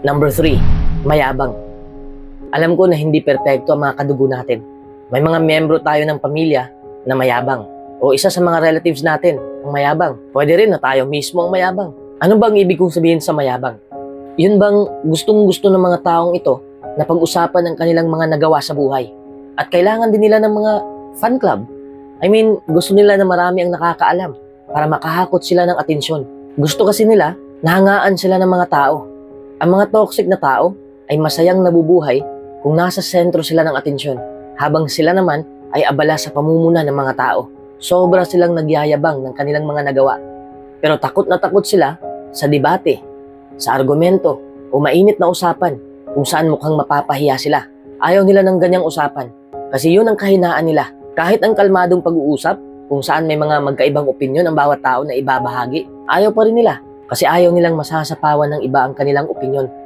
Number 3, mayabang. Alam ko na hindi perpekto ang mga kadugo natin. May mga miyembro tayo ng pamilya na mayabang. O isa sa mga relatives natin ang mayabang. Pwede rin na tayo mismo ang mayabang. Ano bang ibig kong sabihin sa mayabang? Yun bang gustong-gusto ng mga taong ito na pag-usapan ang kanilang mga nagawa sa buhay? At kailangan din nila ng mga fan club. Gusto nila na marami ang nakakaalam para makahakot sila ng atensyon. Gusto kasi nila, nahangaan sila ng mga tao. Ang mga toxic na tao ay masayang nabubuhay kung nasa sentro sila ng atensyon, habang sila naman ay abala sa pamumuna ng mga tao. Sobra silang nagyayabang ng kanilang mga nagawa. Pero takot na takot sila sa debate, sa argumento, o mainit na usapan kung saan mukhang mapapahiya sila. Ayaw nila ng ganyang usapan kasi yun ang kahinaan nila. Kahit ang kalmadong pag-uusap kung saan may mga magkaibang opinyon ang bawat tao na ibabahagi, ayaw pa rin nila kasi ayaw nilang masasapawan ng iba ang kanilang opinyon.